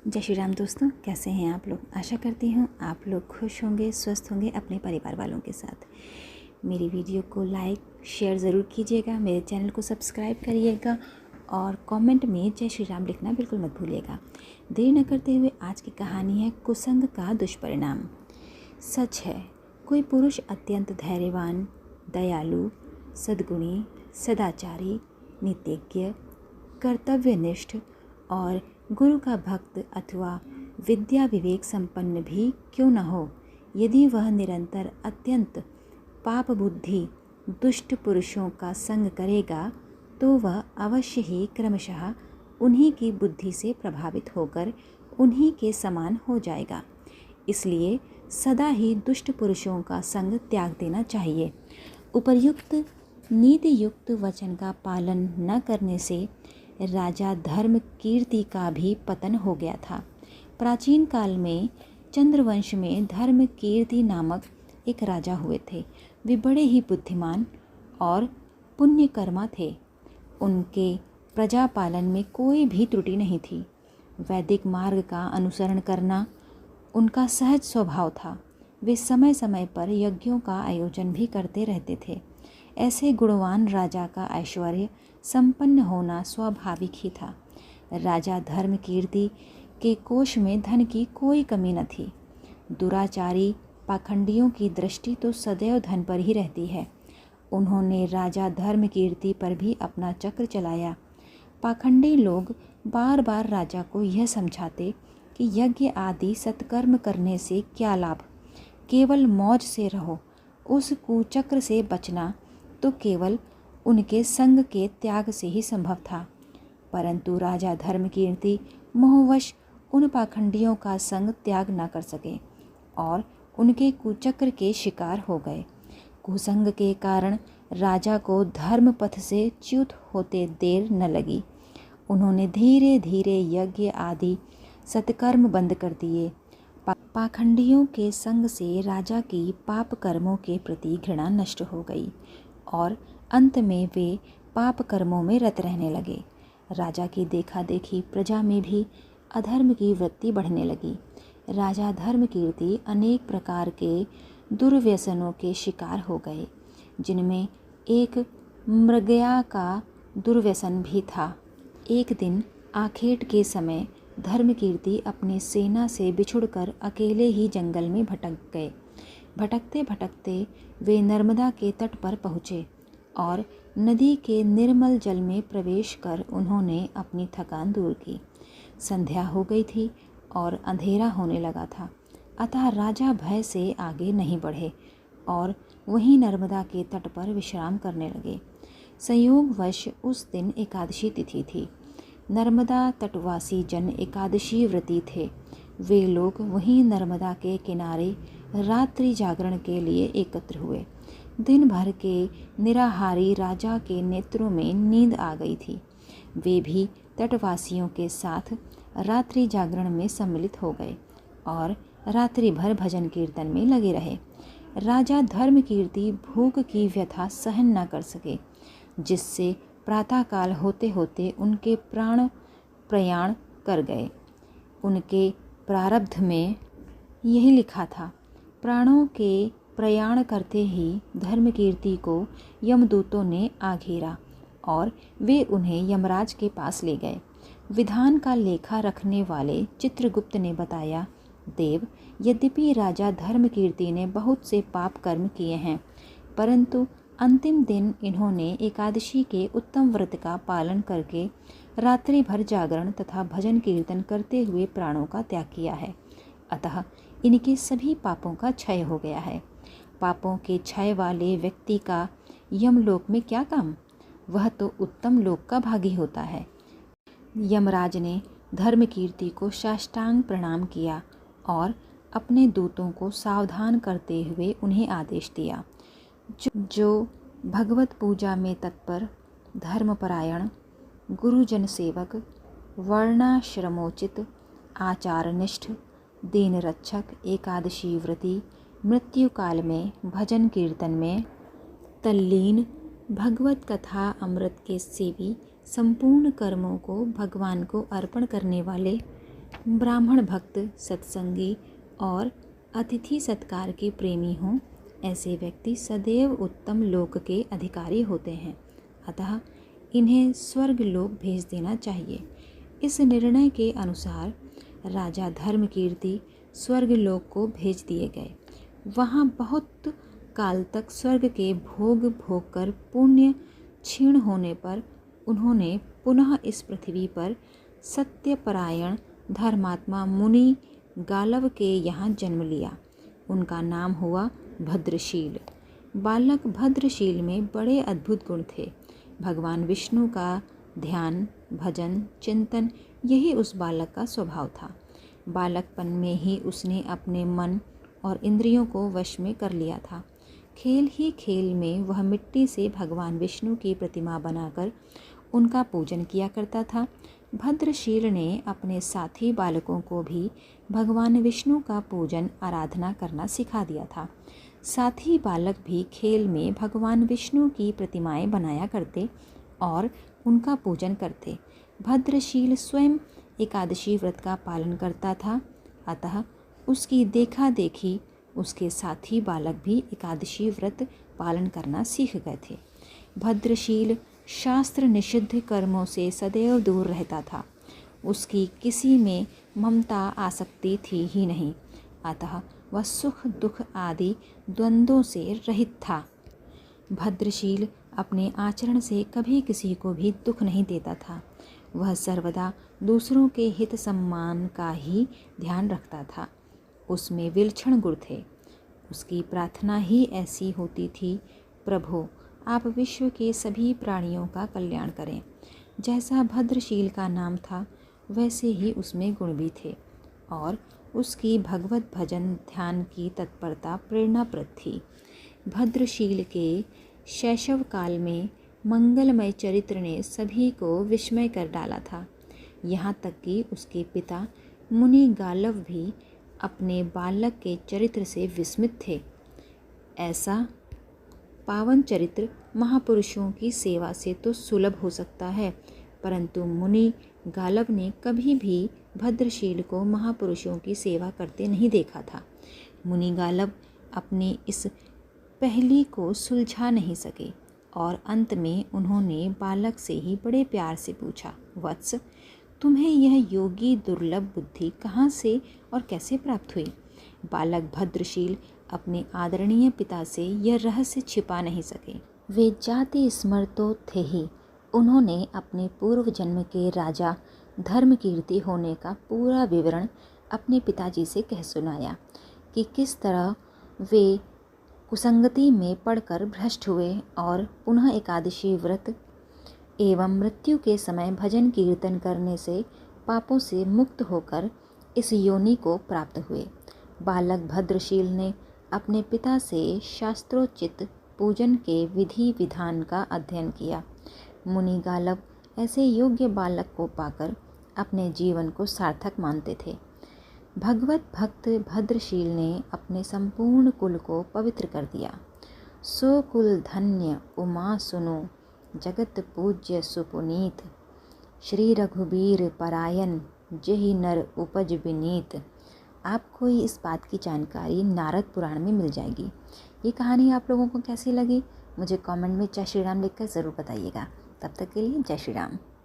जय श्री राम दोस्तों, कैसे हैं आप लोग। आशा करती हूँ आप लोग खुश होंगे, स्वस्थ होंगे अपने परिवार वालों के साथ। मेरी वीडियो को लाइक शेयर ज़रूर कीजिएगा, मेरे चैनल को सब्सक्राइब करिएगा और कमेंट में जय श्री राम लिखना बिल्कुल मत भूलिएगा। देर न करते हुए आज की कहानी है कुसंग का दुष्परिणाम। सच है, कोई पुरुष अत्यंत धैर्यवान, दयालु, सद्गुणी, सदाचारी, नित्यज्ञ, कर्तव्यनिष्ठ और गुरु का भक्त अथवा विद्या विवेक संपन्न भी क्यों न हो, यदि वह निरंतर अत्यंत पाप बुद्धि दुष्ट पुरुषों का संग करेगा तो वह अवश्य ही क्रमशः उन्हीं की बुद्धि से प्रभावित होकर उन्हीं के समान हो जाएगा। इसलिए सदा ही दुष्ट पुरुषों का संग त्याग देना चाहिए। उपर्युक्त नीति युक्त वचन का पालन न करने से राजा धर्म कीर्ति का भी पतन हो गया था। प्राचीन काल में चंद्रवंश में धर्म कीर्ति नामक एक राजा हुए थे। वे बड़े ही बुद्धिमान और पुण्यकर्मा थे। उनके प्रजा पालन में कोई भी त्रुटि नहीं थी। वैदिक मार्ग का अनुसरण करना उनका सहज स्वभाव था। वे समय समय पर यज्ञों का आयोजन भी करते रहते थे। ऐसे गुणवान राजा का ऐश्वर्य संपन्न होना स्वाभाविक ही था। राजा धर्म कीर्ति के कोष में धन की कोई कमी न थी। दुराचारी पाखंडियों की दृष्टि तो सदैव धन पर ही रहती है। उन्होंने राजा धर्म कीर्ति पर भी अपना चक्र चलाया। पाखंडी लोग बार बार राजा को यह समझाते कि यज्ञ आदि सत्कर्म करने से क्या लाभ, केवल मौज से रहो। उस कुचक्र से बचना तो केवल उनके संग के त्याग से ही संभव था। परंतु राजा धर्म कीर्ति मोहवश उन पाखंडियों का संग त्याग न कर सके और उनके कुचक्र के शिकार हो गए। कुसंग के कारण राजा को धर्म पथ से च्युत होते देर न लगी। उन्होंने धीरे धीरे यज्ञ आदि सत्कर्म बंद कर दिए। पाखंडियों के संग से राजा की पाप कर्मों के प्रति घृणा नष्ट हो गई और अंत में वे पाप कर्मों में रत रहने लगे। राजा की देखा देखी प्रजा में भी अधर्म की वृत्ति बढ़ने लगी। राजा धर्म कीर्ति अनेक प्रकार के दुर्व्यसनों के शिकार हो गए, जिनमें एक मृगया का दुर्व्यसन भी था। एक दिन आखेट के समय धर्म कीर्ति अपनी सेना से बिछुड़कर अकेले ही जंगल में भटक गए। भटकते भटकते वे नर्मदा के तट पर पहुँचे और नदी के निर्मल जल में प्रवेश कर उन्होंने अपनी थकान दूर की। संध्या हो गई थी और अंधेरा होने लगा था, अतः राजा भय से आगे नहीं बढ़े और वहीं नर्मदा के तट पर विश्राम करने लगे। संयोगवश उस दिन एकादशी तिथि थी। नर्मदा तटवासी जन एकादशी व्रती थे। वे लोग वहीं नर्मदा के किनारे रात्रि जागरण के लिए एकत्र हुए। दिन भर के निराहारी राजा के नेत्रों में नींद आ गई थी। वे भी तटवासियों के साथ रात्रि जागरण में सम्मिलित हो गए और रात्रि भर भजन कीर्तन में लगे रहे। राजा धर्म कीर्ति भूख की व्यथा सहन न कर सके, जिससे प्रातःकाल होते होते उनके प्राण प्रयाण कर गए। उनके प्रारब्ध में यही लिखा था, प्राणों के प्रयाण करते ही धर्म कीर्ति को यमदूतों ने आ घेरा और वे उन्हें यमराज के पास ले गए। विधान का लेखा रखने वाले चित्रगुप्त ने बताया, देव, यद्यपि राजा धर्म कीर्ति ने बहुत से पाप कर्म किए हैं, परंतु अंतिम दिन इन्होंने एकादशी के उत्तम व्रत का पालन करके रात्रि भर जागरण तथा भजन कीर्तन करते हुए प्राणों का त्याग किया है। अतः इनके सभी पापों का क्षय हो गया है। पापों के क्षय वाले व्यक्ति का यमलोक में क्या काम, वह तो उत्तम लोक का भागी होता है। यमराज ने धर्म कीर्ति को साष्टांग प्रणाम किया और अपने दूतों को सावधान करते हुए उन्हें आदेश दिया, जो भगवत पूजा में तत्पर, धर्मपरायण, गुरुजन सेवक, वर्णाश्रमोचित, आचारनिष्ठ, दीन रक्षक, एकादशी व्रती, मृत्यु काल में भजन कीर्तन में तल्लीन, भगवत कथा अमृत के सेवी, संपूर्ण कर्मों को भगवान को अर्पण करने वाले, ब्राह्मण भक्त, सत्संगी और अतिथि सत्कार के प्रेमी हों, ऐसे व्यक्ति सदैव उत्तम लोक के अधिकारी होते हैं। अतः इन्हें स्वर्ग लोक भेज देना चाहिए। इस निर्णय के अनुसार राजा धर्मकीर्ति स्वर्ग लोक को भेज दिए गए। वहाँ बहुत काल तक स्वर्ग के भोग भोग कर पुण्य क्षीण होने पर उन्होंने पुनः इस पृथ्वी पर सत्यपरायण धर्मात्मा मुनि गालव के यहाँ जन्म लिया। उनका नाम हुआ भद्रशील। बालक भद्रशील में बड़े अद्भुत गुण थे। भगवान विष्णु का ध्यान, भजन, चिंतन यही उस बालक का स्वभाव था। बालकपन में ही उसने अपने मन और इंद्रियों को वश में कर लिया था। खेल ही खेल में वह मिट्टी से भगवान विष्णु की प्रतिमा बनाकर उनका पूजन किया करता था। भद्रशील ने अपने साथी बालकों को भी भगवान विष्णु का पूजन आराधना करना सिखा दिया था। साथी बालक भी खेल में भगवान विष्णु की प्रतिमाएं बनाया करते और उनका पूजन करते। भद्रशील स्वयं एकादशी व्रत का पालन करता था, अतः उसकी देखा देखी उसके साथी बालक भी एकादशी व्रत पालन करना सीख गए थे। भद्रशील शास्त्र निषिद्ध कर्मों से सदैव दूर रहता था। उसकी किसी में ममता आसक्ति थी ही नहीं, अतः वह सुख दुख आदि द्वंद्वों से रहित था। भद्रशील अपने आचरण से कभी किसी को भी दुख नहीं देता था। वह सर्वदा दूसरों के हित सम्मान का ही ध्यान रखता था। उसमें विलक्षण गुण थे। उसकी प्रार्थना ही ऐसी होती थी, प्रभु आप विश्व के सभी प्राणियों का कल्याण करें। जैसा भद्रशील का नाम था वैसे ही उसमें गुण भी थे और उसकी भगवत भजन ध्यान की तत्परता प्रेरणाप्रद थी। भद्रशील के शैशव काल में मंगलमय चरित्र ने सभी को विस्मय कर डाला था। यहाँ तक कि उसके पिता मुनि गालव भी अपने बालक के चरित्र से विस्मित थे। ऐसा पावन चरित्र महापुरुषों की सेवा से तो सुलभ हो सकता है, परंतु मुनि गालव ने कभी भी भद्रशील को महापुरुषों की सेवा करते नहीं देखा था। मुनि गालव अपनी इस पहेली को सुलझा नहीं सके और अंत में उन्होंने बालक से ही बड़े प्यार से पूछा, वत्स तुम्हें यह योगी दुर्लभ बुद्धि कहाँ से और कैसे प्राप्त हुई? बालक भद्रशील अपने आदरणीय पिता से यह रहस्य छिपा नहीं सके। वे जाति स्मर तो थे ही। उन्होंने अपने पूर्व जन्म के राजा धर्मकीर्ति होने का पूरा विवरण अपने पिताजी से कह सुनाया कि किस तरह वे कुसंगति में पड़कर भ्रष्ट हुए और पुनः एकादशी व्रत एवं मृत्यु के समय भजन कीर्तन करने से पापों से मुक्त होकर इस योनि को प्राप्त हुए। बालक भद्रशील ने अपने पिता से शास्त्रोचित पूजन के विधि विधान का अध्ययन किया। मुनि गालव ऐसे योग्य बालक को पाकर अपने जीवन को सार्थक मानते थे। भगवत भक्त भद्रशील ने अपने संपूर्ण कुल को पवित्र कर दिया। सो कुल धन्य उमा सुनो, जगत पूज्य सुपुनीत, श्री रघुबीर परायण जेहि नर उपज विनीत। आपको इस बात की जानकारी नारद पुराण में मिल जाएगी। ये कहानी आप लोगों को कैसी लगी मुझे कमेंट में जय श्री राम लिखकर ज़रूर बताइएगा। तब तक के लिए जय श्री राम।